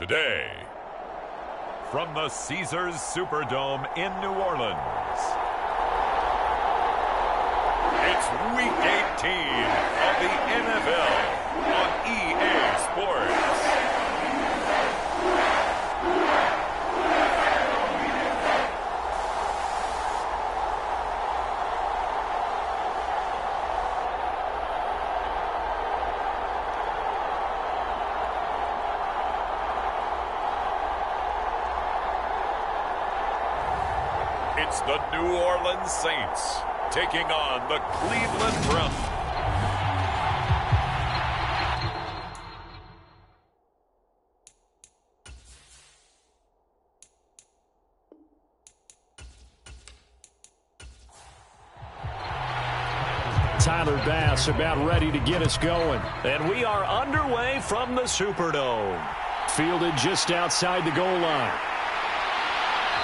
Today, from the Caesars Superdome in New Orleans, it's Week 18 of the NFL on EA Sports. It's the New Orleans Saints taking on the Cleveland Browns. Tyler Bass about ready to get us going. And we are underway from the Superdome. Fielded just outside the goal line.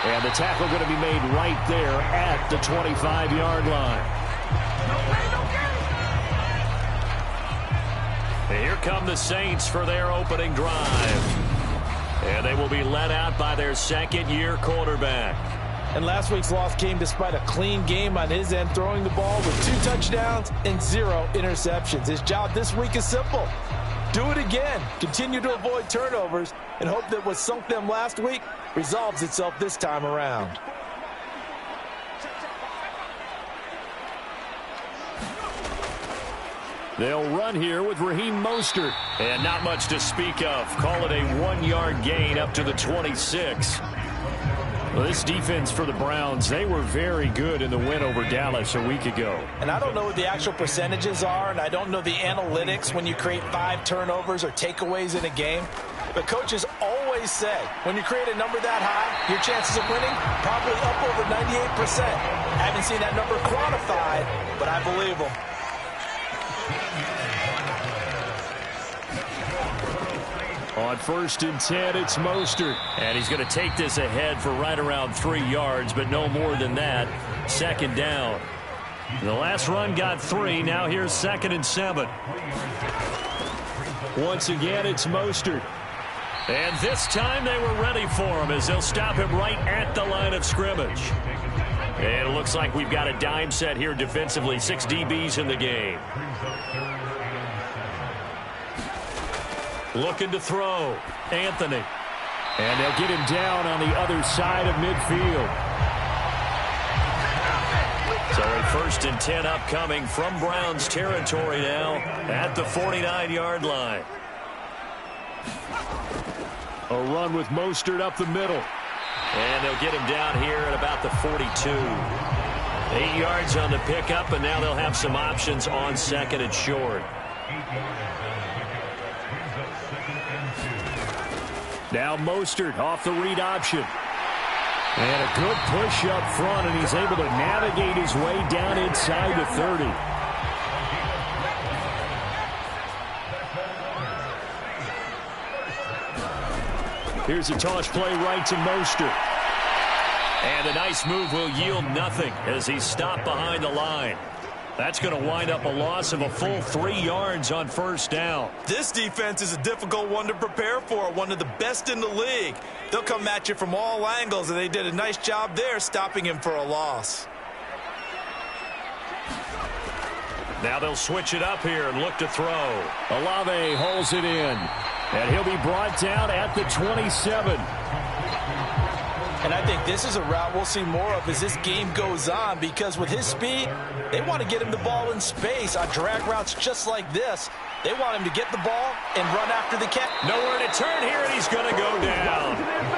And the tackle going to be made right there at the 25-yard line. And here come the Saints for their opening drive. And they will be led out by their second-year quarterback. And last week's loss came despite a clean game on his end, throwing the ball with 2 touchdowns and 0 interceptions. His job this week is simple. Do it again. Continue to avoid turnovers and hope that what sunk them last week resolves itself this time around. They'll run here with Raheem Mostert. And not much to speak of. Call it a 1-yard gain up to the 26. Well, this defense for the Browns, they were very good in the win over Dallas a week ago. And I don't know what the actual percentages are, and I don't know the analytics when you create 5 turnovers or takeaways in a game. But coaches always say, when you create a number that high, your chances of winning probably up over 98%. I haven't seen that number quantified, but I believe them. On 1st and 10, it's Mostert. And he's going to take this ahead for right around 3 yards, but no more than that. 2nd down. The last run got 3. Now here's 2nd and 7. Once again, it's Mostert. And this time they were ready for him as they'll stop him right at the line of scrimmage. And it looks like we've got a dime set here defensively. 6 DBs in the game. Looking to throw. Anthony. And they'll get him down on the other side of midfield. So a 1st and 10 upcoming from Browns territory now at the 49-yard line. A run with Mostert up the middle. And they'll get him down here at about the 42. 8 yards on the pickup, and now they'll have some options on 2nd and short. Now Mostert off the read option. And a good push up front, and he's able to navigate his way down inside the 30. Here's a toss play right to Mostert. And a nice move will yield nothing as he's stopped behind the line. That's going to wind up a loss of a full 3 yards on 1st down. This defense is a difficult one to prepare for, one of the best in the league. They'll come at you from all angles, and they did a nice job there stopping him for a loss. Now they'll switch it up here and look to throw. Olave holds it in, and he'll be brought down at the 27. And I think this is a route we'll see more of as this game goes on, because with his speed, they want to get him the ball in space on drag routes just like this. They want him to get the ball and run after the catch. Nowhere to turn here, and he's going to go down.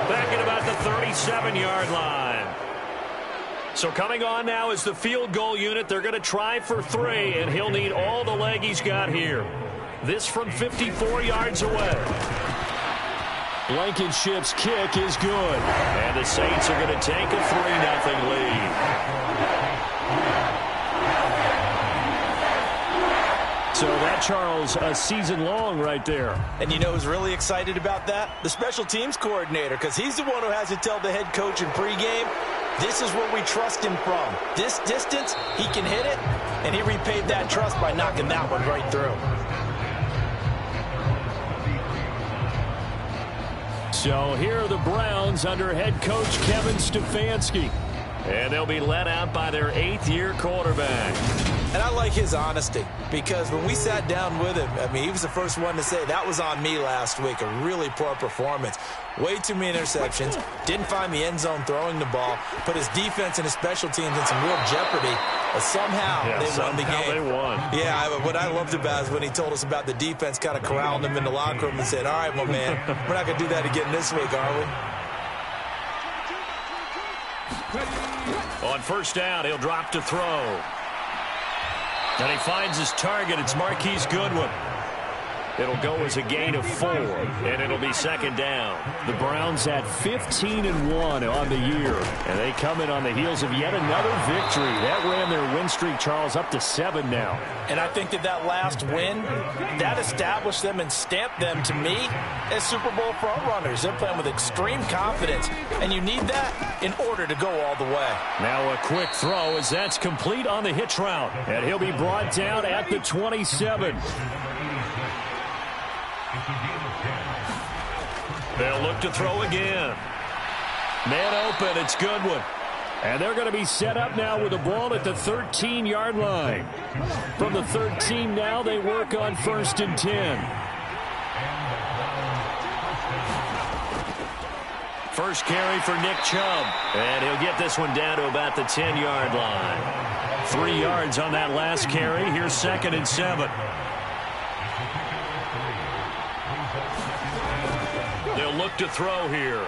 Back at about the 37-yard line. So coming on now is the field goal unit. They're going to try for 3, and he'll need all the leg he's got here. This from 54 yards away. Blankenship's kick is good. And the Saints are going to take a 3-0 lead. So that, Charles, a season long right there. And you know who's really excited about that? The special teams coordinator, because he's the one who has to tell the head coach in pregame, this is where we trust him from. This distance, he can hit it, and he repaid that trust by knocking that one right through. So here are the Browns under head coach Kevin Stefanski. And they'll be led out by their 8th-year quarterback. And I like his honesty, because when we sat down with him, I mean, he was the first one to say, that was on me last week, a really poor performance. Way too many interceptions, didn't find the end zone throwing the ball, put his defense and his special teams in some real jeopardy, but somehow they won the game. They won. Yeah, what I loved about is when he told us about the defense kind of corralling him in the locker room and said, all right, my man, we're not going to do that again this week, are we? On first down, he'll drop to throw. And he finds his target. It's Marquise Goodwin. It'll go as a gain of 4, and it'll be second down. The Browns at 15-1 on the year, and they come in on the heels of yet another victory. That ran their win streak, Charles, up to 7 now. And I think that last win, that established them and stamped them, to me, as Super Bowl frontrunners. They're playing with extreme confidence, and you need that in order to go all the way. Now a quick throw as that's complete on the hitch route, and he'll be brought down at the 27. They'll look to throw again. Man open, it's Goodwin. And they're going to be set up now with the ball at the 13-yard line. From the 13 now, they work on 1st and 10. First carry for Nick Chubb. And he'll get this one down to about the 10-yard line. 3 yards on that last carry. Here's 2nd and 7. They'll look to throw here.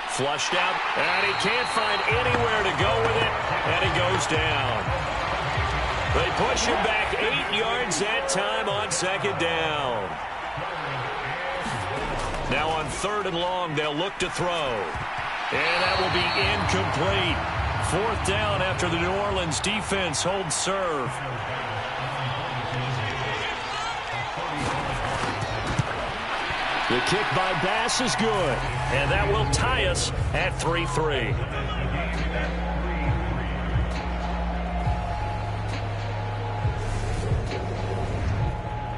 Flushed out, and he can't find anywhere to go with it, and he goes down. They push him back 8 yards that time on 2nd down. Now on 3rd and long, they'll look to throw. And that will be incomplete. 4th down after the New Orleans defense holds serve. The kick by Bass is good, and that will tie us at 3-3.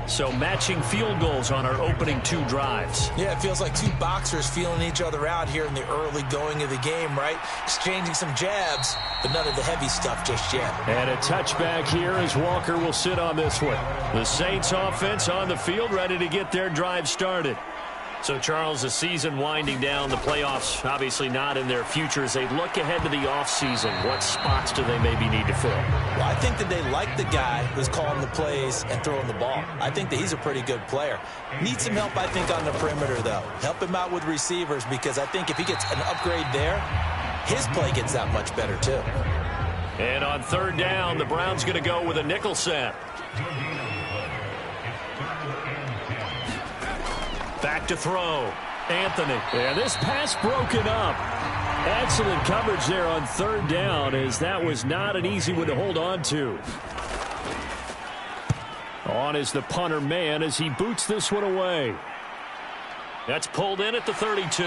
So matching field goals on our opening 2 drives. Yeah, it feels like 2 boxers feeling each other out here in the early going of the game, right? Exchanging some jabs, but none of the heavy stuff just yet. And a touchback here as Walker will sit on this one. The Saints offense on the field, ready to get their drive started. So, Charles, the season winding down, the playoffs obviously not in their future. As they look ahead to the offseason, what spots do they maybe need to fill? Well, I think that they like the guy who's calling the plays and throwing the ball. I think that he's a pretty good player. Needs some help, I think, on the perimeter, though. Help him out with receivers, because I think if he gets an upgrade there, his play gets that much better, too. And on 3rd down, the Browns going to go with a nickel set. Back to throw. Anthony. And this pass broken up. Excellent coverage there on 3rd down, as that was not an easy one to hold on to. On is the punter man as he boots this one away. That's pulled in at the 32.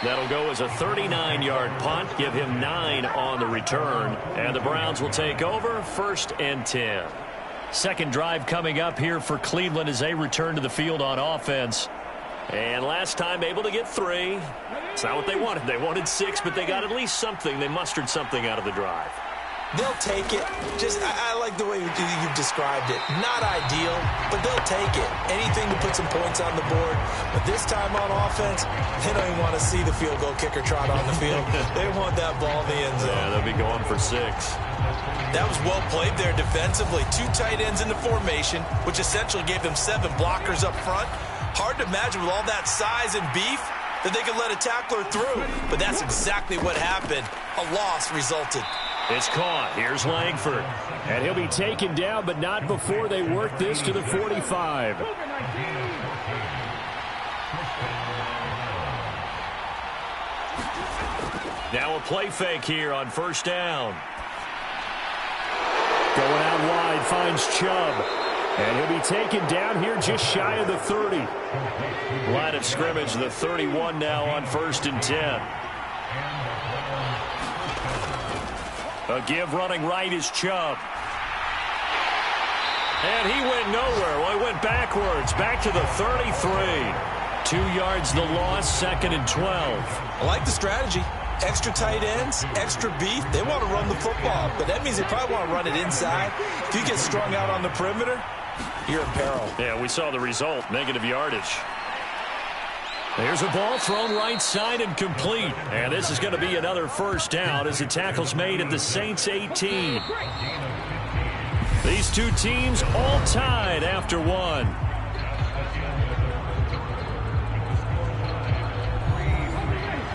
That'll go as a 39-yard punt. Give him 9 on the return. And the Browns will take over 1st and 10. Second drive coming up here for Cleveland as they return to the field on offense. And last time able to get 3. It's not what they wanted. They wanted 6, but they got at least something. They mustered something out of the drive. They'll take it. I like the way you've described it. Not ideal, but they'll take it. Anything to put some points on the board. But this time on offense, they don't even want to see the field goal kicker trot on the field. They want that ball in the end zone. Yeah, they'll be going for 6. That was well played there defensively. 2 tight ends in the formation, which essentially gave them 7 blockers up front. Hard to imagine with all that size and beef that they could let a tackler through. But that's exactly what happened. A loss resulted. It's caught. Here's Langford. And he'll be taken down, but not before they work this to the 45. Now a play fake here on 1st down. Going out wide, finds Chubb. And he'll be taken down here just shy of the 30. Line of scrimmage, the 31 now on 1st and 10. A give running right is Chubb. And he went nowhere. Well, he went backwards, back to the 33. 2 yards the loss, 2nd and 12. I like the strategy. Extra tight ends, extra beef. They want to run the football, but that means they probably want to run it inside. If you get strung out on the perimeter, you're in peril. Yeah, we saw the result, negative yardage. There's a ball thrown right side and complete. And this is going to be another first down as the tackle's made at the Saints 18. These two teams all tied after one.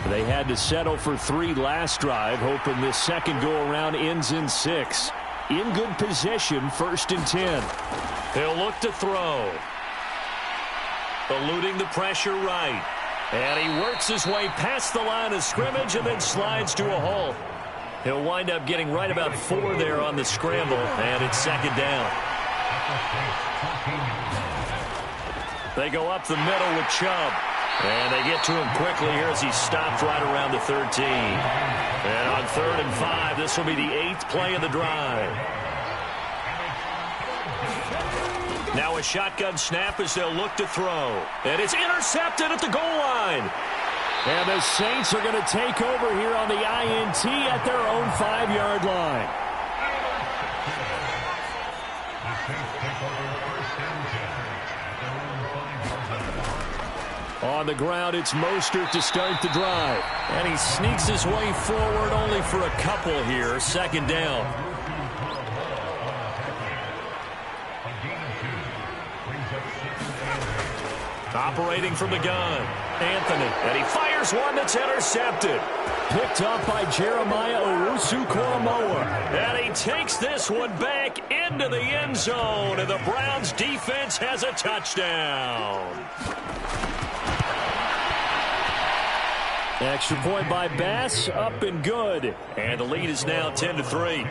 They had to settle for 3 last drive, hoping this second go-around ends in 6. In good possession, 1st and 10. He'll look to throw. Eluding the pressure right. And he works his way past the line of scrimmage and then slides to a halt. He'll wind up getting right about 4 there on the scramble, and it's 2nd down. They go up the middle with Chubb. And they get to him quickly here as he stopped right around the 13. And on 3rd and 5, this will be the 8th play of the drive. Now a shotgun snap as they'll look to throw. And it's intercepted at the goal line. And the Saints are going to take over here on the INT at their own 5-yard line. On the ground, it's Mostert to start the drive. And he sneaks his way forward only for a couple here. 2nd down. Operating from the gun, Anthony. And he fires one that's intercepted. Picked up by Jeremiah Owusu-Koramoah. And he takes this one back into the end zone. And the Browns defense has a touchdown. Extra point by Bass, up and good. And the lead is now 10-3. A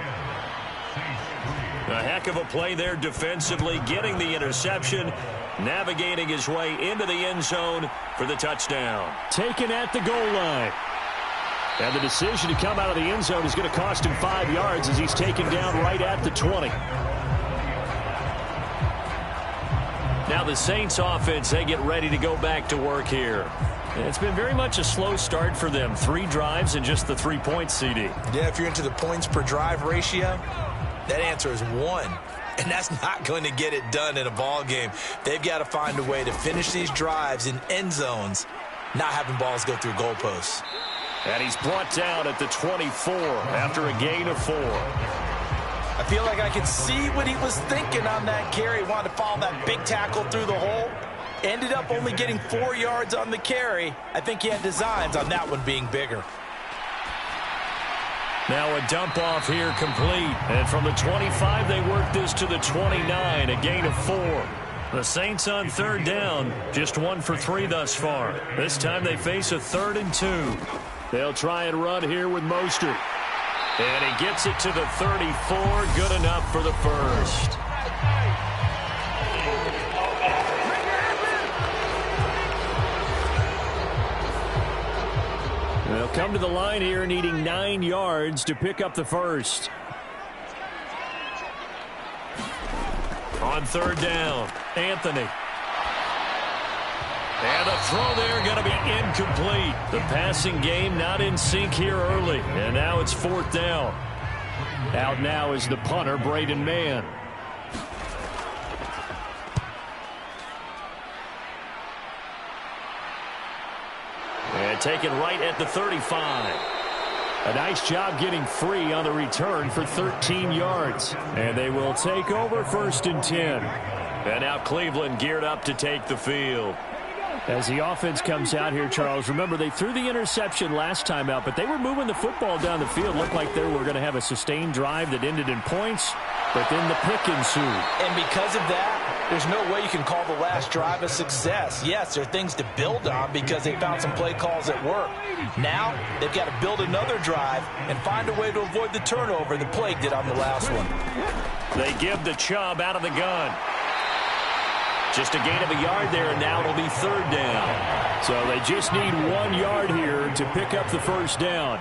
heck of a play there defensively, getting the interception, navigating his way into the end zone for the touchdown. Taken at the goal line. And the decision to come out of the end zone is going to cost him 5 yards as he's taken down right at the 20. Now the Saints offense, they get ready to go back to work here. It's been very much a slow start for them. 3 drives and just the 3 points, CD. Yeah, if you're into the points per drive ratio, that answer is 1. And that's not going to get it done in a ball game. They've got to find a way to finish these drives in end zones, not having balls go through goalposts. And he's brought down at the 24 after a gain of 4. I feel like I could see what he was thinking on that carry. Wanted to follow that big tackle through the hole. Ended up only getting 4 yards on the carry. I think he had designs on that one being bigger. Now a dump off here complete. And from the 25, they work this to the 29, a gain of 4. The Saints on 3rd down, just 1 for 3 thus far. This time they face a 3rd and 2. They'll try and run here with Mostert. And he gets it to the 34, good enough for the first. They'll come to the line here needing 9 yards to pick up the first. On 3rd down, Anthony. And the throw there going to be incomplete. The passing game not in sync here early. And now it's 4th down. Out now is the punter, Braden Mann. And taken right at the 35. A nice job getting free on the return for 13 yards. And they will take over 1st and 10. And now Cleveland geared up to take the field. As the offense comes out here, Charles, remember they threw the interception last time out, but they were moving the football down the field. Looked like they were going to have a sustained drive that ended in points, but then the pick ensued. And because of that, there's no way you can call the last drive a success. Yes, there are things to build on because they found some play calls that work. Now, they've got to build another drive and find a way to avoid the turnover the Plague did on the last one. They give the Chubb out of the gun. Just a gain of a yard there, and now it'll be 3rd down. So they just need 1 yard here to pick up the first down.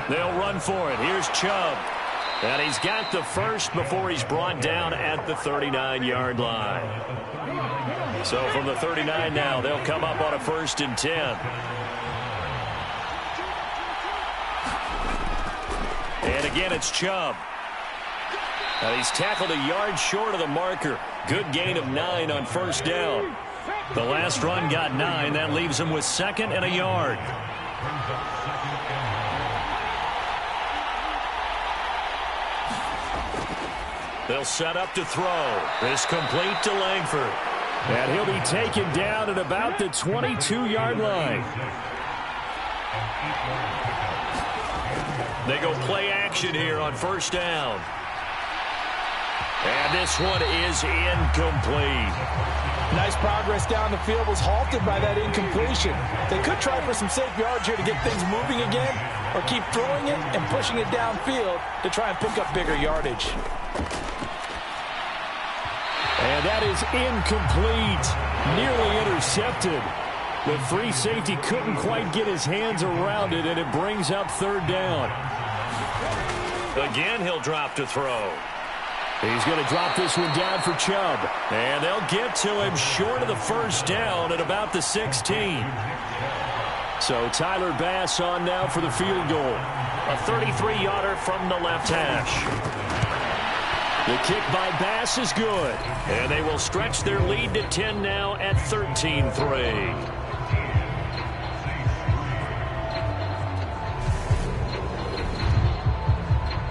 They'll run for it. Here's Chubb. And he's got the first before he's brought down at the 39-yard line. So from the 39 now, they'll come up on a 1st and 10. And again, it's Chubb. Now he's tackled a yard short of the marker. Good gain of 9 on 1st down. The last run got 9. That leaves him with 2nd and a yard. They'll set up to throw. This complete to Langford. And he'll be taken down at about the 22-yard line. They go play action here on 1st down. And this one is incomplete. Nice progress down the field, was halted by that incompletion. They could try for some safe yards here to get things moving again, or keep throwing it and pushing it downfield to try and pick up bigger yardage. And that is incomplete. Nearly intercepted. The free safety couldn't quite get his hands around it, and it brings up 3rd down. Again, he'll drop to throw. He's going to drop this one down for Chubb. And they'll get to him short of the 1st down at about the 16. So Tyler Bass on now for the field goal. A 33-yarder from the left hash. The kick by Bass is good. And they will stretch their lead to 10 now at 13-3.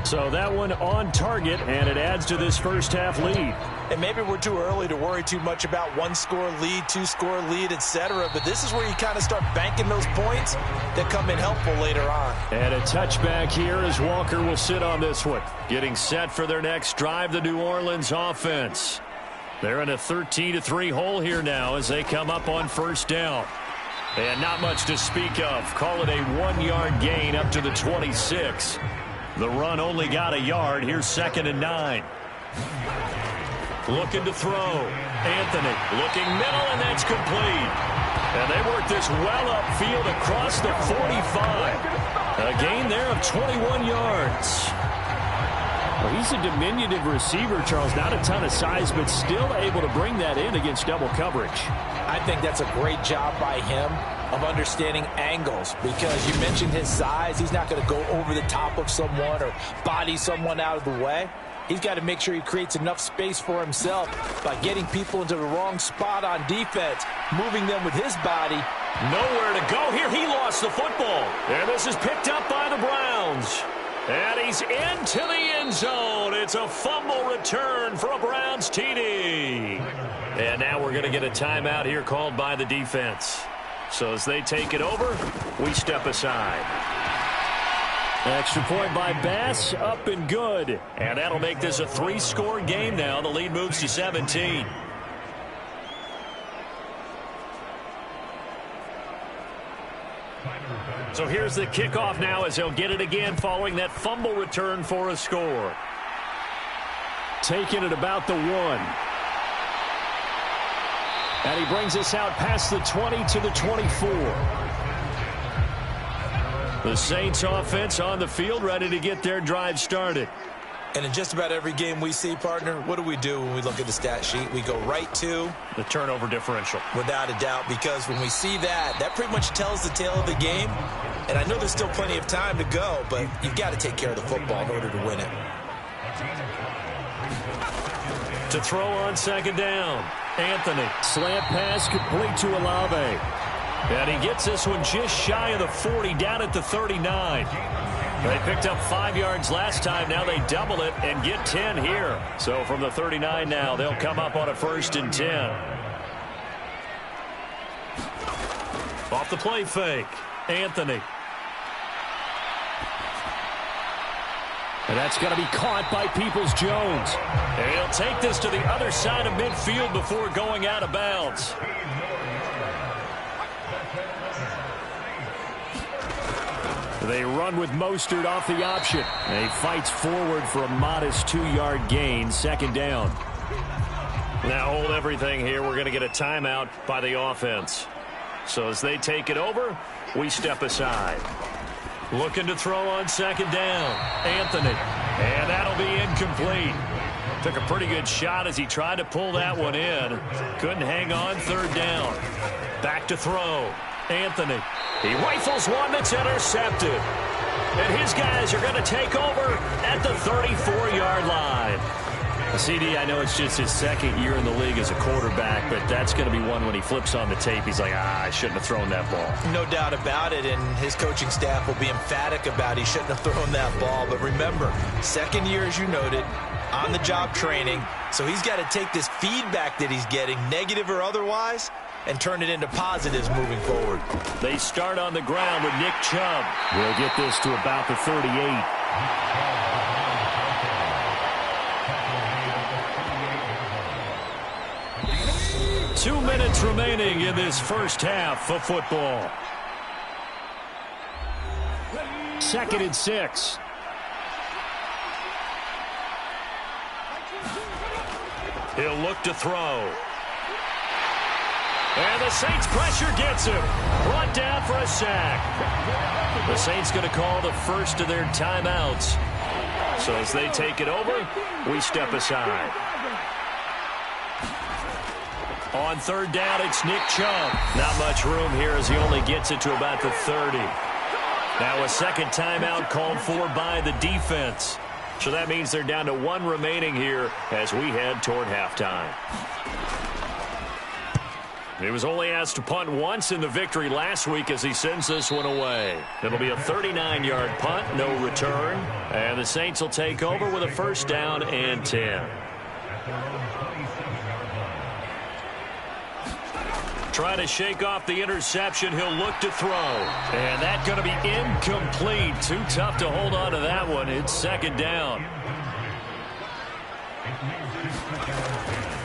So that one on target, and it adds to this 1st half lead. And maybe we're too early to worry too much about 1-score lead, 2-score lead, etc. But this is where you kind of start banking those points that come in helpful later on. And a touchback here as Walker will sit on this one. Getting set for their next drive, the New Orleans offense. They're in a 13-3 hole here now as they come up on 1st down. And not much to speak of. Call it a 1-yard gain up to the 26. The run only got a yard. Here's 2nd and 9. Looking to throw. Anthony looking middle, and that's complete. And they work this well upfield across the 45. A gain there of 21 yards. Well, he's a diminutive receiver, Charles. Not a ton of size, but still able to bring that in against double coverage. I think that's a great job by him of understanding angles, because you mentioned his size. He's not going to go over the top of someone or body someone out of the way. He's got to make sure he creates enough space for himself by getting people into the wrong spot on defense, moving them with his body. Nowhere to go here. He lost the football. And this is picked up by the Browns. And he's into the end zone. It's a fumble return for a Browns TD. And now we're going to get a timeout here called by the defense. So as they take it over, we step aside. Extra point by Bass, up and good. And that'll make this a 3-score game now. The lead moves to 17. So here's the kickoff now as they'll get it again following that fumble return for a score. Taking it about the 1. And he brings us out past the 20 to the 24. The Saints offense on the field, ready to get their drive started. And in just about every game we see, partner, what do we do when we look at the stat sheet? We go right to the turnover differential. Without a doubt, because when we see that, that pretty much tells the tale of the game. And I know there's still plenty of time to go, but you've got to take care of the football in order to win it. To throw on 2nd down. Anthony, slant pass complete to Olave. And he gets this one just shy of the 40, down at the 39. They picked up 5 yards last time. Now they double it and get 10 here. So from the 39 now, they'll come up on a 1st and 10. Off the play fake. Anthony. And that's going to be caught by Peoples-Jones. And he'll take this to the other side of midfield before going out of bounds. They run with Mostert off the option. And he fights forward for a modest 2-yard gain, 2nd down. Now hold everything here. We're going to get a timeout by the offense. So as they take it over, we step aside. Looking to throw on 2nd down. Anthony. And that'll be incomplete. Took a pretty good shot as he tried to pull that one in. Couldn't hang on. Third down. Back to throw. Anthony. He rifles one that's intercepted. And his guys are going to take over at the 34-yard line. CD, I know it's just his second year in the league as a quarterback, but that's going to be one when he flips on the tape. He's like, I shouldn't have thrown that ball. No doubt about it, and his coaching staff will be emphatic about he shouldn't have thrown that ball. But remember, second year, as you noted, on-the-job training, so he's got to take this feedback that he's getting, negative or otherwise, and turn it into positives moving forward. They start on the ground with Nick Chubb. We'll get this to about the 38. 2 minutes remaining in this first half of football. 2nd and 6. He'll look to throw. And the Saints pressure gets him. Brought down for a sack. The Saints going to call the first of their timeouts. So as they take it over, we step aside. On third down, it's Nick Chubb. Not much room here as he only gets it to about the 30. Now a second timeout called for by the defense. So that means they're down to 1 remaining here as we head toward halftime. He was only asked to punt once in the victory last week as he sends this one away. It'll be a 39-yard punt, no return. And the Saints will take over with a first down and 10. Trying to shake off the interception. He'll look to throw. And that's going to be incomplete. Too tough to hold on to that one. It's second down.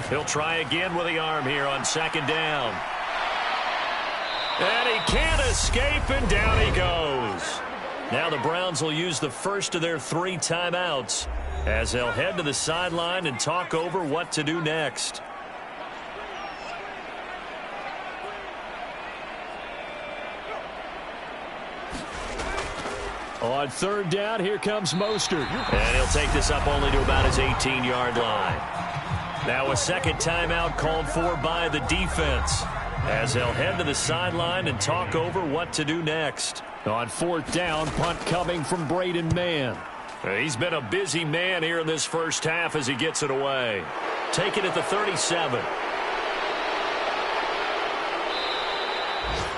He'll try again with the arm here on second down. And he can't escape, and down he goes. Now the Browns will use the first of their 3 timeouts as they'll head to the sideline and talk over what to do next. On third down, here comes Mostert. And he'll take this up only to about his 18-yard line. Now a second timeout called for by the defense as they'll head to the sideline and talk over what to do next. On fourth down, punt coming from Braden Mann. He's been a busy man here in this first half as he gets it away. Take it at the 37.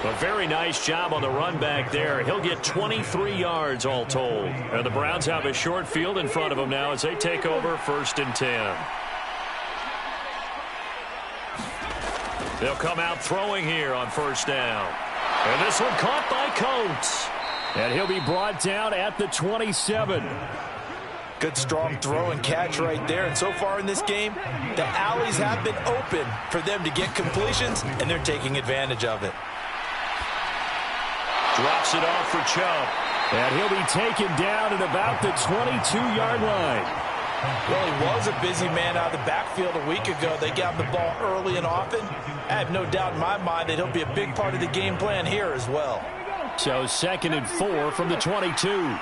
A very nice job on the run back there. He'll get 23 yards all told. And the Browns have a short field in front of them now as they take over first and 10. They'll come out throwing here on first down. And this one caught by Coates. And he'll be brought down at the 27. Good strong throw and catch right there. And so far in this game, the alleys have been open for them to get completions, and they're taking advantage of it. Drops it off for Chubb. And he'll be taken down at about the 22-yard line. Well, he was a busy man out of the backfield a week ago. They got the ball early and often. I have no doubt in my mind that he'll be a big part of the game plan here as well. So 2nd and 4 from the 22.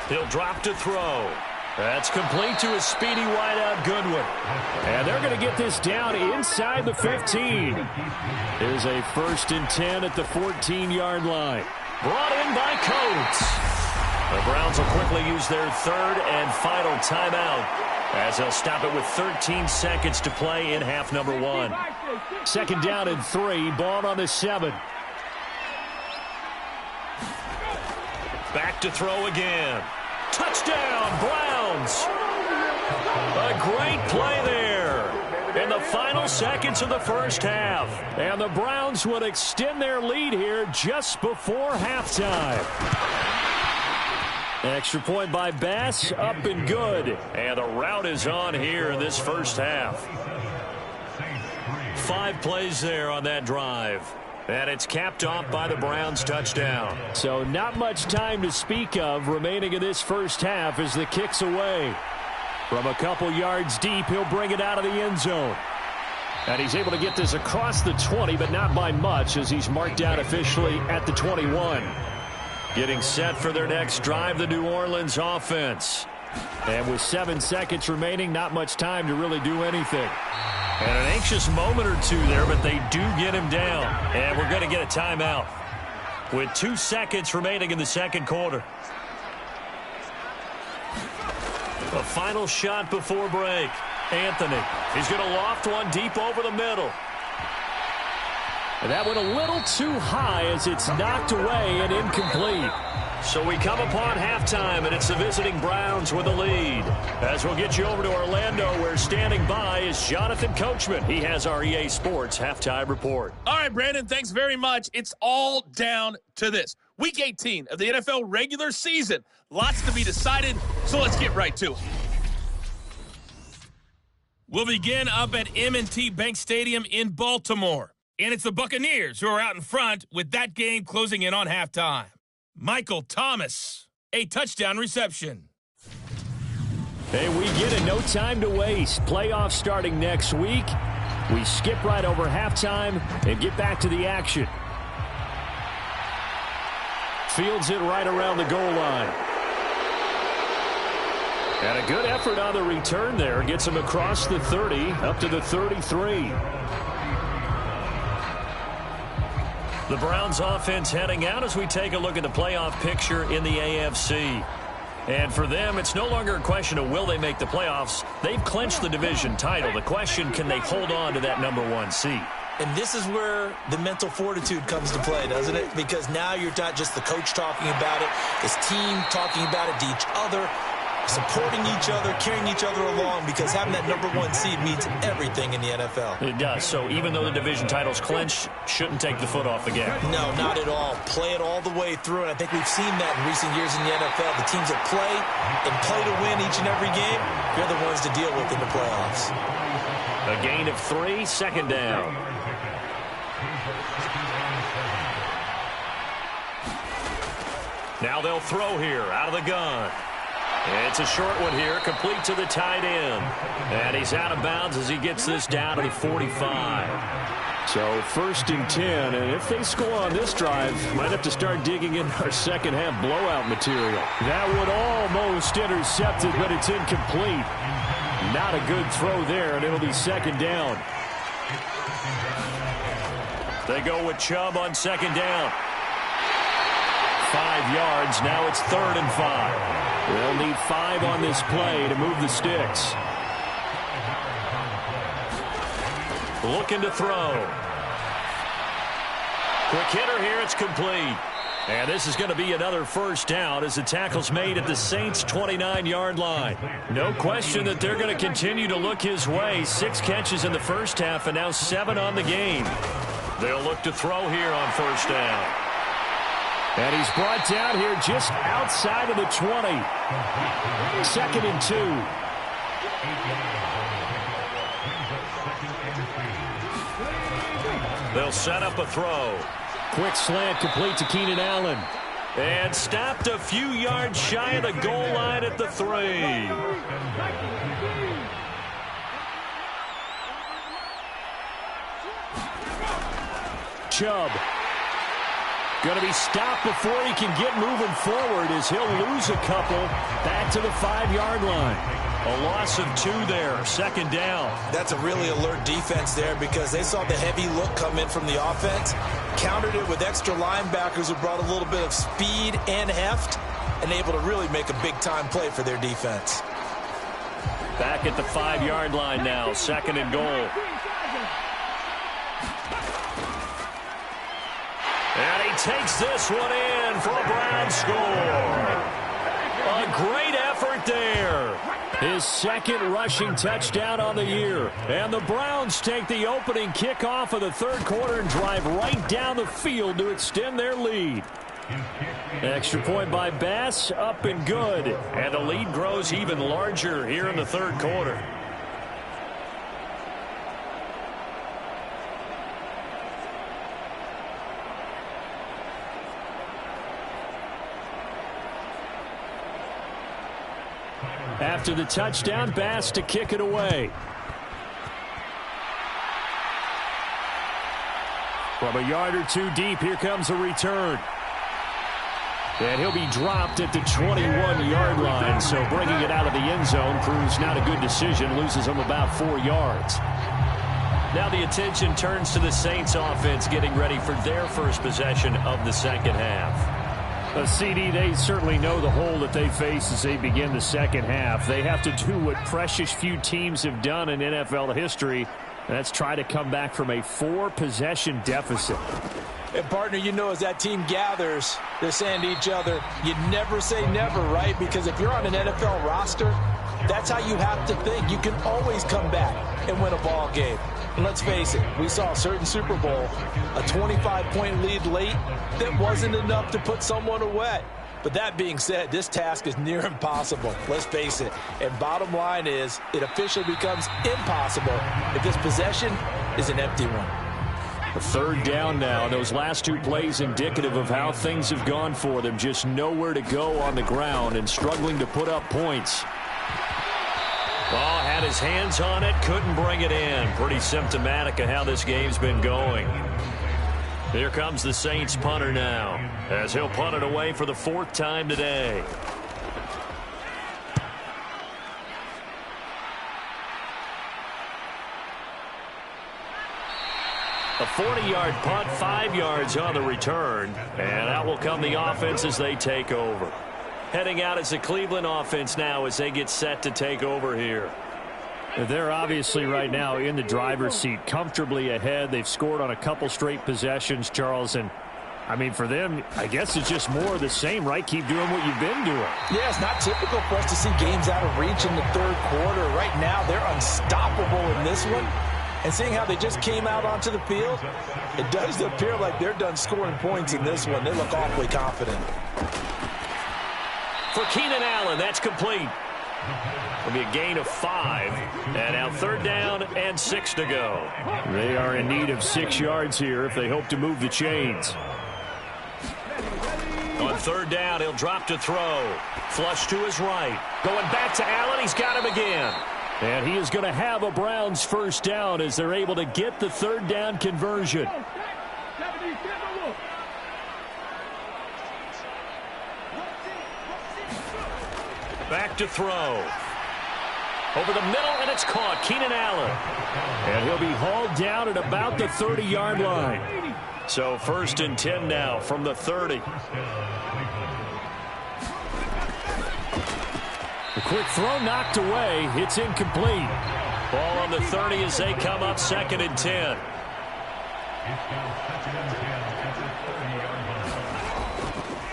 He'll drop to throw. That's complete to a speedy wideout Goodwin. And they're going to get this down inside the 15. There's a first and 10 at the 14-yard line. Brought in by Coates. The Browns will quickly use their third and final timeout as they'll stop it with 13 seconds to play in half number 1. Second down and 3, ball on the 7. Back to throw again. Touchdown, Browns. A great play there in the final seconds of the first half. And the Browns would extend their lead here just before halftime. Extra point by Bass, up and good. And the route is on here in this first half. 5 plays there on that drive. And it's capped off by the Browns' touchdown. So not much time to speak of remaining in this first half as the kick's away. From a couple yards deep, he'll bring it out of the end zone. And he's able to get this across the 20, but not by much as he's marked out officially at the 21. Getting set for their next drive, the New Orleans offense. And with 7 seconds remaining, not much time to really do anything. And an anxious moment or two there, but they do get him down. And we're going to get a timeout with 2 seconds remaining in the second quarter. A final shot before break. Anthony. He's going to loft one deep over the middle. And that went a little too high as it's knocked away and incomplete. So we come upon halftime, and it's the visiting Browns with a lead. As we'll get you over to Orlando, where standing by is Jonathan Coachman. He has our EA Sports halftime report. All right, Brandon, thanks very much. It's all down to this. Week 18 of the NFL regular season. Lots to be decided, so let's get right to it. We'll begin up at M&T Bank Stadium in Baltimore. And it's the Buccaneers who are out in front with that game closing in on halftime. Michael Thomas, a touchdown reception. Hey, we get it. No time to waste. Playoffs starting next week. We skip right over halftime and get back to the action. Fields it right around the goal line. And a good effort on the return there. Gets him across the 30, up to the 33. The Browns offense heading out as we take a look at the playoff picture in the AFC. And for them, it's no longer a question of will they make the playoffs. They've clinched the division title. The question, can they hold on to that #1 seed? And this is where the mental fortitude comes to play, doesn't it? Because now you're not just the coach talking about it, this team talking about it to each other, supporting each other, carrying each other along, because having that #1 seed means everything in the NFL. It does. So even though the division title's clinched, shouldn't take the foot off the gas. No, not at all. Play it all the way through, and I think we've seen that in recent years in the NFL. The teams that play and play to win each and every game, they're the ones to deal with in the playoffs. A gain of 3, second down. Now they'll throw here out of the gun. It's a short one here, complete to the tight end. And he's out of bounds as he gets this down to the 45. So 1st and 10, and if they score on this drive, might have to start digging in our second half blowout material. That would almost intercept it, but it's incomplete. Not a good throw there, and it'll be second down. They go with Chubb on second down. 5 yards, now it's 3rd and 5. They'll need 5 on this play to move the sticks. Looking to throw. Quick hitter here, it's complete. And this is going to be another first down as the tackle's made at the Saints' 29-yard line. No question that they're going to continue to look his way. 6 catches in the first half and now 7 on the game. They'll look to throw here on first down. And he's brought down here just outside of the 20. 2nd and 2. They'll set up a throw. Quick slant complete to Keenan Allen. And stopped a few yards shy of the goal line at the 3. Chubb. Going to be stopped before he can get moving forward as he'll lose a couple back to the 5-yard line. A loss of 2 there, 2nd down. That's a really alert defense there because they saw the heavy look come in from the offense, countered it with extra linebackers who brought a little bit of speed and heft, and able to really make a big-time play for their defense. Back at the 5-yard line now, 2nd and goal. And he takes this one in for a Brown score. A great effort there. His 2nd rushing touchdown on the year. And the Browns take the opening kickoff of the 3rd quarter and drive right down the field to extend their lead. Extra point by Bass, up and good. And the lead grows even larger here in the 3rd quarter. After the touchdown, Bass to kick it away. From a yard or 2 deep, here comes a return. And he'll be dropped at the 21-yard line. So bringing it out of the end zone proves not a good decision. Loses him about 4 yards. Now the attention turns to the Saints offense getting ready for their first possession of the second half. CD, they certainly know the hole that they face as they begin the second half. They have to do what precious few teams have done in NFL history. And that's try to come back from a 4-possession deficit. And, partner, you know, as that team gathers, they're saying to each other, you never say never, right? Because if you're on an NFL roster, that's how you have to think. You can always come back and win a ball game. And let's face it, we saw a certain Super Bowl, a 25-point lead late that wasn't enough to put someone away. But that being said, this task is near impossible. Let's face it. And bottom line is, it officially becomes impossible if this possession is an empty one. A third down now. Those last 2 plays indicative of how things have gone for them. Just nowhere to go on the ground and struggling to put up points. Ball had his hands on it, couldn't bring it in. Pretty symptomatic of how this game's been going. Here comes the Saints punter now, as he'll punt it away for the 4th time today. A 40-yard punt, 5 yards on the return, and out will come the offense as they take over. Heading out is the Cleveland offense now as they get set to take over here. They're obviously right now in the driver's seat, comfortably ahead. They've scored on a couple straight possessions, Charles, and I mean, for them, I guess it's just more of the same, right? Keep doing what you've been doing. Yeah, it's not typical for us to see games out of reach in the third quarter. Right now, they're unstoppable in this one. And seeing how they just came out onto the field, it does appear like they're done scoring points in this one. They look awfully confident. For Keenan Allen, that's complete. It'll be a gain of 5. And now 3rd down and 6 to go. They are in need of 6 yards here if they hope to move the chains. On 3rd down, he'll drop to throw. Flush to his right. Going back to Allen. He's got him again. And he is going to have a Browns first down as they're able to get the 3rd down conversion. Back to throw. Over the middle, and it's caught. Keenan Allen. And he'll be hauled down at about the 30-yard line. So 1st and 10 now from the 30. A quick throw knocked away. It's incomplete. Ball on the 30 as they come up 2nd and 10.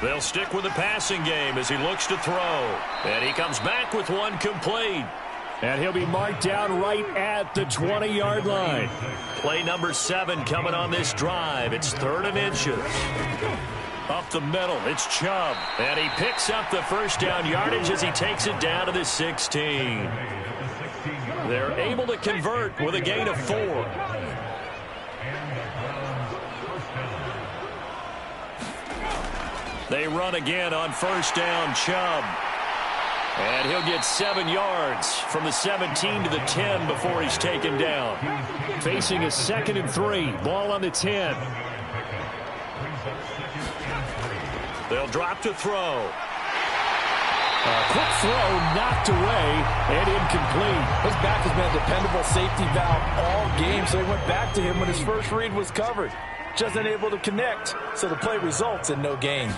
They'll stick with the passing game as he looks to throw. And he comes back with one complete. And he'll be marked down right at the 20-yard line. Play number 7 coming on this drive. It's 3rd and inches. Up the middle, it's Chubb. And he picks up the first down yardage as he takes it down to the 16. They're able to convert with a gain of 4. They run again on 1st down, Chubb. And he'll get 7 yards from the 17 to the 10 before he's taken down. Facing a 2nd and 3. Ball on the 10. They'll drop to throw. A quick throw knocked away and incomplete. His back has been a dependable safety valve all game, so he went back to him when his first read was covered. Just unable to connect, so the play results in no gain.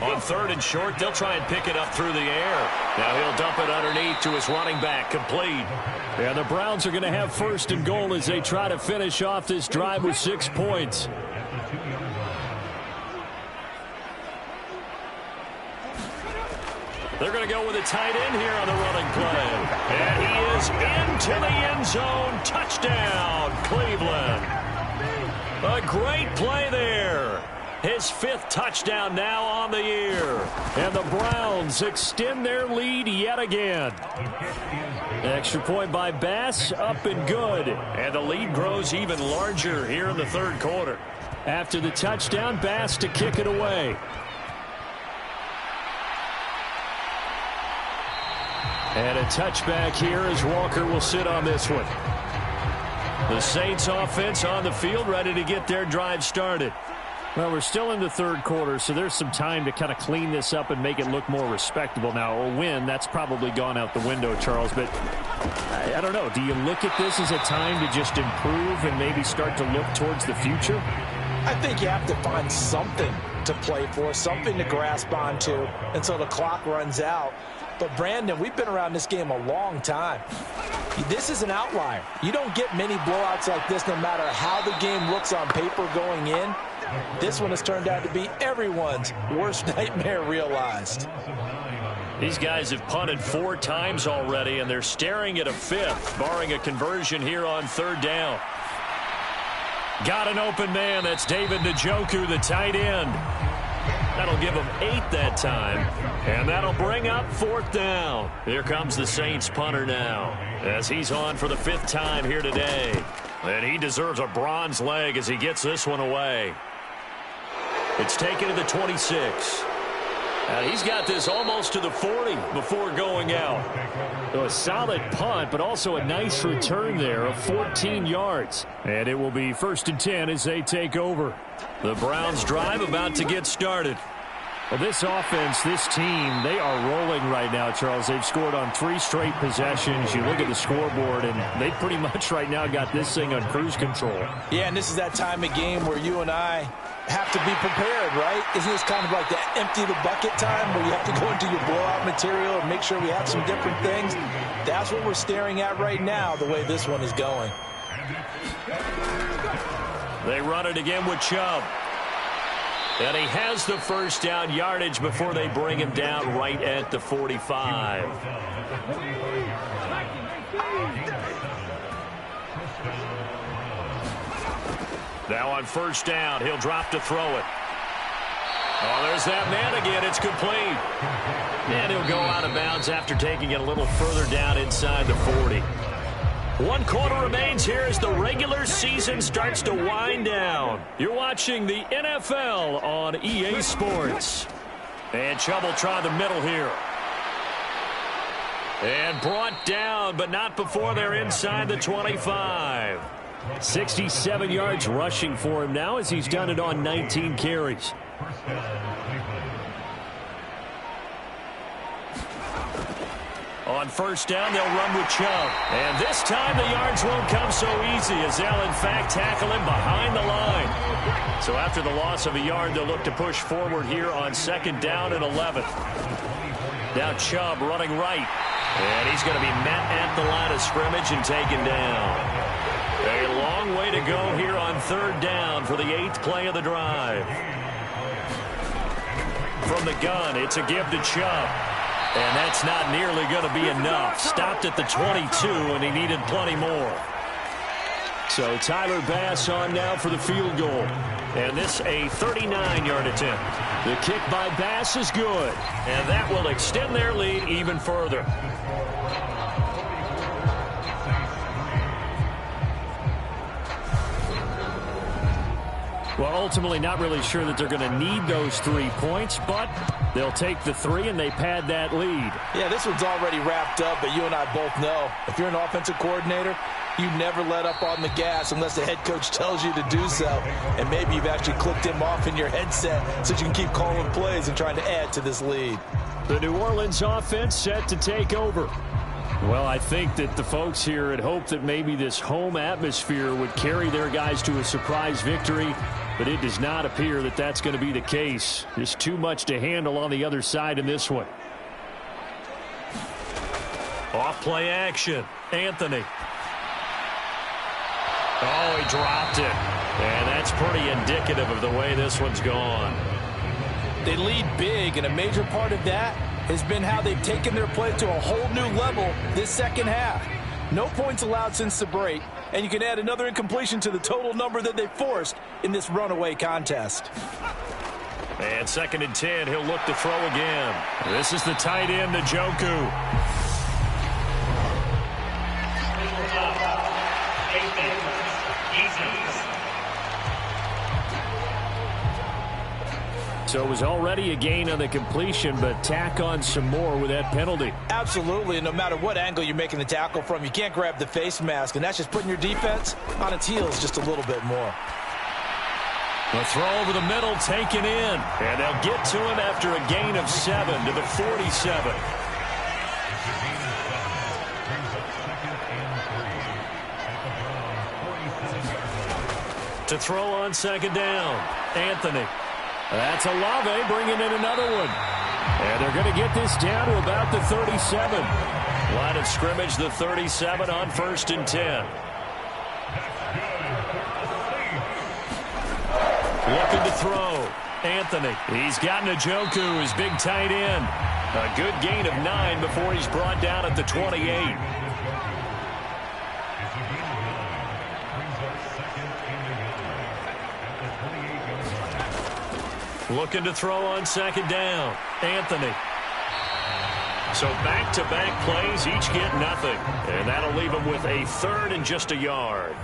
On 3rd and short, they'll try and pick it up through the air. Now he'll dump it underneath to his running back, complete. Yeah, the Browns are going to have 1st and goal as they try to finish off this drive with 6 points. They're going to go with a tight end here on the running play. And he is into the end zone. Touchdown, Cleveland. A great play there. His 5th touchdown now on the year. And the Browns extend their lead yet again. Extra point by Bass, up and good. And the lead grows even larger here in the 3rd quarter. After the touchdown, Bass to kick it away. And a touchback here as Walker will sit on this one. The Saints offense on the field ready to get their drive started. Well, we're still in the third quarter, so there's some time to kind of clean this up and make it look more respectable. Now, a win, that's probably gone out the window, Charles, but I don't know. Do you look at this as a time to just improve and maybe start to look towards the future? I think you have to find something to play for, something to grasp onto until the clock runs out. But, Brandon, we've been around this game a long time. This is an outlier. You don't get many blowouts like this no matter how the game looks on paper going in. This one has turned out to be everyone's worst nightmare realized. These guys have punted 4 times already, and they're staring at a 5th, barring a conversion here on 3rd down. Got an open man. That's David Njoku, the tight end. That'll give him 8 that time, and that'll bring up 4th down. Here comes the Saints punter now, as he's on for the 5th time here today. And he deserves a bronze leg as he gets this one away. It's taken to the 26. He's got this almost to the 40 before going out. So a solid punt, but also a nice return there of 14 yards. And it will be 1st and 10 as they take over. The Browns drive about to get started. Well, this offense, this team, they are rolling right now, Charles. They've scored on 3 straight possessions. You look at the scoreboard, and they pretty much right now got this thing on cruise control. Yeah, and this is that time of game where you and I have to be prepared, right? Isn't this kind of like the empty the bucket time where you have to go into your blowout material and make sure we have some different things? That's what we're staring at right now, the way this one is going. They run it again with Chubb. And he has the 1st down yardage before they bring him down right at the 45. Now on 1st down, he'll drop to throw it. Oh, there's that man again. It's complete. And he'll go out of bounds after taking it a little further down inside the 40. 1 quarter remains here as the regular season starts to wind down. You're watching the NFL on EA Sports. And Chubb will try the middle here. And brought down, but not before they're inside the 25. 67 yards rushing for him now as he's done it on 19 carries. On 1st down, they'll run with Chubb. And this time the yards won't come so easy as they'll, in fact, tackle him behind the line. So after the loss of a yard, they'll look to push forward here on 2nd down and 11. Now Chubb running right. And he's going to be met at the line of scrimmage and taken down. A long way to go here on 3rd down for the 8th play of the drive. From the gun, it's a give to Chubb. And that's not nearly going to be enough. Stopped at the 22, and he needed plenty more. So Tyler Bass on now for the field goal. And this a 39-yard attempt. The kick by Bass is good. And that will extend their lead even further. Well, ultimately not really sure that they're going to need those 3 points, but they'll take the 3 and they pad that lead. Yeah, this one's already wrapped up, but you and I both know if you're an offensive coordinator, you never let up on the gas unless the head coach tells you to do so. And maybe you've actually clicked him off in your headset so you can keep calling plays and trying to add to this lead. The New Orleans offense set to take over. Well, I think that the folks here had hoped that maybe this home atmosphere would carry their guys to a surprise victory, but it does not appear that that's going to be the case. There's too much to handle on the other side in this one. Off play action. Anthony. Oh, he dropped it. And that's pretty indicative of the way this one's gone. They lead big, and a major part of that has been how they've taken their play to a whole new level this 2nd half. No points allowed since the break, and you can add another incompletion to the total number that they forced in this runaway contest. And 2nd and 10, he'll look to throw again. This is the tight end, Njoku. So it was already a gain on the completion, but tack on some more with that penalty. Absolutely, and no matter what angle you're making the tackle from, you can't grab the face mask, and that's just putting your defense on its heels just a little bit more. The throw over the middle taken in. And they'll get to him after a gain of 7 to the 47. To throw on second down, Anthony. That's Olave bringing in another one. And they're going to get this down to about the 37. Line of scrimmage, the 37 on 1st and 10. Looking to throw, Anthony. He's got Njoku, his big tight end. A good gain of 9 before he's brought down at the 28. Looking to throw on second down, Anthony. So back-to-back plays, each get nothing. And that'll leave him with a 3rd and just a yard.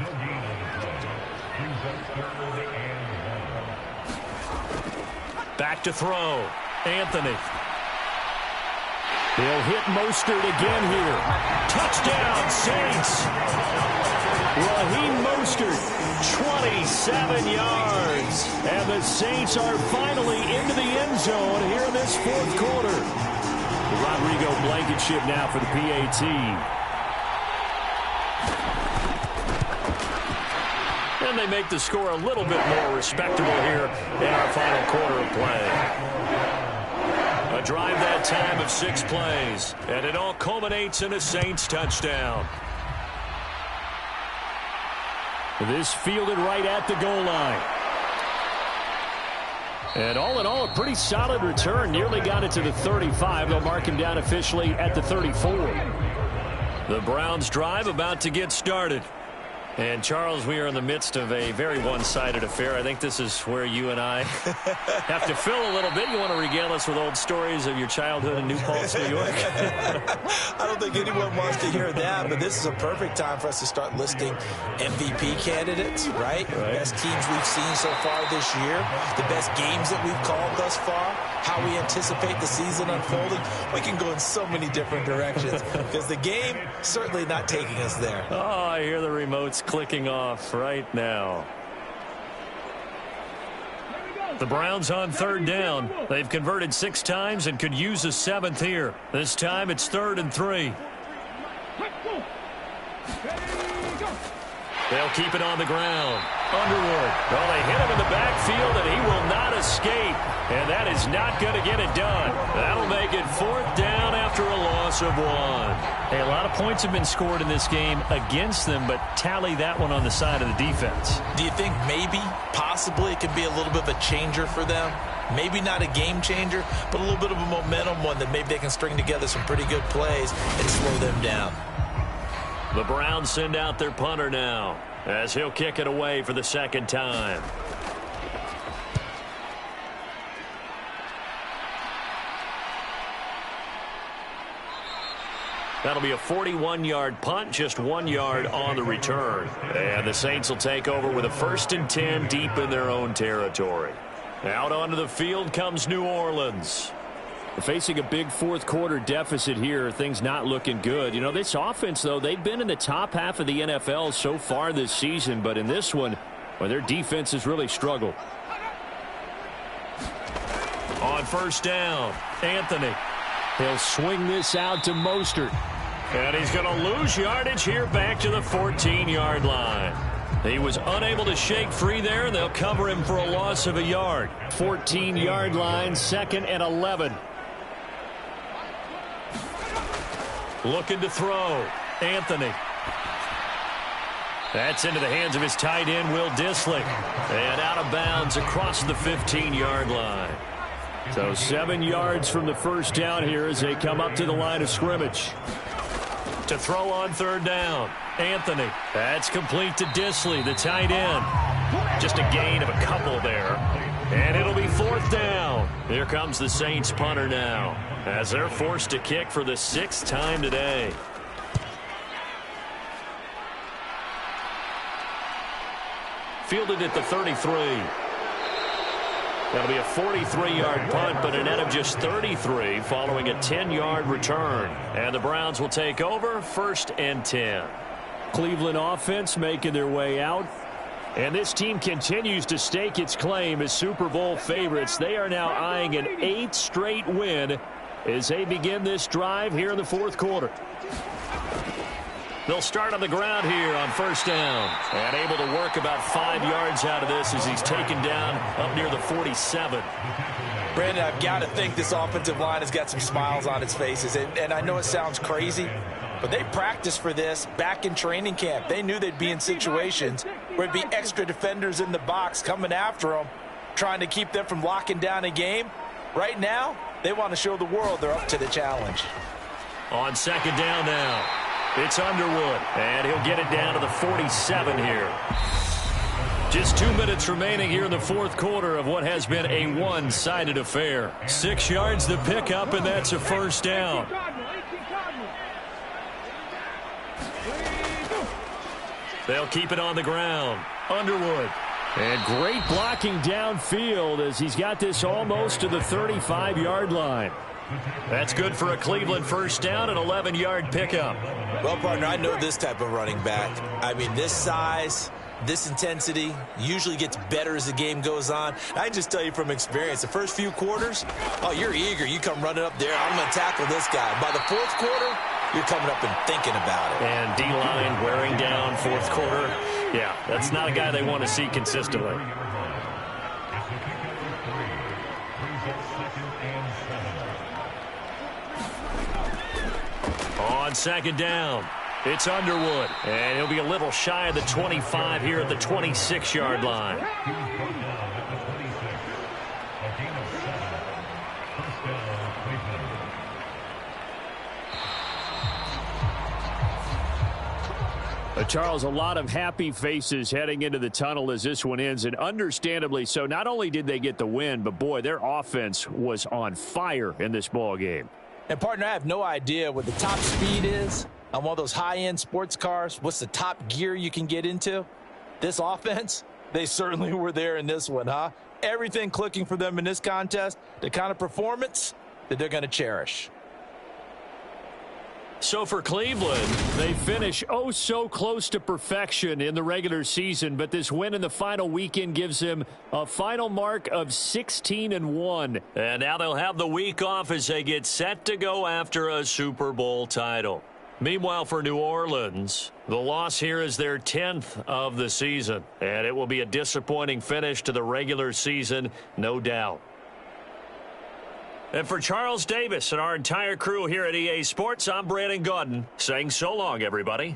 Back to throw, Anthony. He'll hit Mostert again here. Touchdown, Saints. Raheem Mostert, 27 yards. And the Saints are finally into the end zone here in this 4th quarter. The Rodrigo Blankenship now for the PAT. And they make the score a little bit more respectable here in our final quarter of play. A drive that time of 6 plays. And it all culminates in a Saints touchdown. This fielded right at the goal line. And all in all, a pretty solid return. Nearly got it to the 35. They'll mark him down officially at the 34. The Browns drive about to get started. And, Charles, we are in the midst of a very one-sided affair. I think this is where you and I have to fill a little bit. You want to regale us with old stories of your childhood in New Paltz, New York? I don't think anyone wants to hear that, but this is a perfect time for us to start listing MVP candidates, right? Best teams we've seen so far this year, the best games that we've called thus far, how we anticipate the season unfolding. We can go in so many different directions because the game certainly not taking us there. Oh, I hear the remotes clicking off right now. The Browns on 3rd down. They've converted 6 times and could use a 7th here. This time it's 3rd and 3. They'll keep it on the ground. Underwood. Well, they hit him in the backfield, and he will not escape. And that is not going to get it done. That'll make it 4th down after a loss of 1. Hey, a lot of points have been scored in this game against them, but tally that one on the side of the defense. Do you think maybe, possibly, it could be a little bit of a changer for them? Maybe not a game changer, but a little bit of a momentum one that maybe they can string together some pretty good plays and slow them down. The Browns send out their punter now as he'll kick it away for the 2nd time. That'll be a 41-yard punt, just 1 yard on the return. And the Saints will take over with a 1st and 10 deep in their own territory. Out onto the field comes New Orleans. Facing a big 4th quarter deficit here, things not looking good. You know, this offense, though, they've been in the top half of the NFL so far this season, but in this one, well, their defense has really struggled. On 1st down, Anthony. He'll swing this out to Mostert. And he's going to lose yardage here back to the 14-yard line. He was unable to shake free there, and they'll cover him for a loss of a yard. 14-yard line, 2nd and 11. Looking to throw, Anthony. That's into the hands of his tight end, Will Dissly. And out of bounds across the 15-yard line. So 7 yards from the 1st down here as they come up to the line of scrimmage. To throw on 3rd down, Anthony. That's complete to Dissly, the tight end. Just a gain of a couple there. And it'll be 4th down. Here comes the Saints punter now as they're forced to kick for the 6th time today. Fielded at the 33. That'll be a 43-yard punt, but a net of just 33 following a 10-yard return. And the Browns will take over 1st and 10. Cleveland offense making their way out. And this team continues to stake its claim as Super Bowl favorites. They are now eyeing an 8th straight win as they begin this drive here in the fourth quarter. They'll start on the ground here on first down. And able to work about 5 yards out of this as he's taken down up near the 47. Brandon, I've got to think this offensive line has got some smiles on its faces. And I know it sounds crazy, but they practiced for this back in training camp. They knew they'd be in situations where it'd be extra defenders in the box coming after them, trying to keep them from locking down a game. Right now, they want to show the world they're up to the challenge. On second down now, it's Underwood, and he'll get it down to the 47 here. Just 2 minutes remaining here in the fourth quarter of what has been a one-sided affair. 6 yards to pick up, and that's a first down. They'll keep it on the ground. Underwood. And great blocking downfield as he's got this almost to the 35-yard line. That's good for a Cleveland first down, an 11-yard pickup. Well, partner, I know this type of running back. I mean, this size, this intensity usually gets better as the game goes on. I just tell you from experience, the first few quarters, oh, you're eager. You come running up there. I'm going to tackle this guy. By the fourth quarter, you're coming up and thinking about it. And D-line wearing down fourth quarter. Yeah, that's not a guy they want to see consistently. On second down, it's Underwood. And he'll be a little shy of the 25 here at the 26-yard line. Charles, a lot of happy faces heading into the tunnel as this one ends, and understandably so. Not only did they get the win, but, boy, their offense was on fire in this ball game. And, partner, I have no idea what the top speed is on one of those high-end sports cars. What's the top gear you can get into? This offense, they certainly were there in this one, huh? Everything clicking for them in this contest, the kind of performance that they're going to cherish. So for Cleveland, they finish oh so close to perfection in the regular season, but this win in the final weekend gives them a final mark of 16-1. And now they'll have the week off as they get set to go after a Super Bowl title. Meanwhile, for New Orleans, the loss here is their 10th of the season, and it will be a disappointing finish to the regular season, no doubt. And for Charles Davis and our entire crew here at EA Sports, I'm Brandon Gaudin saying so long, everybody.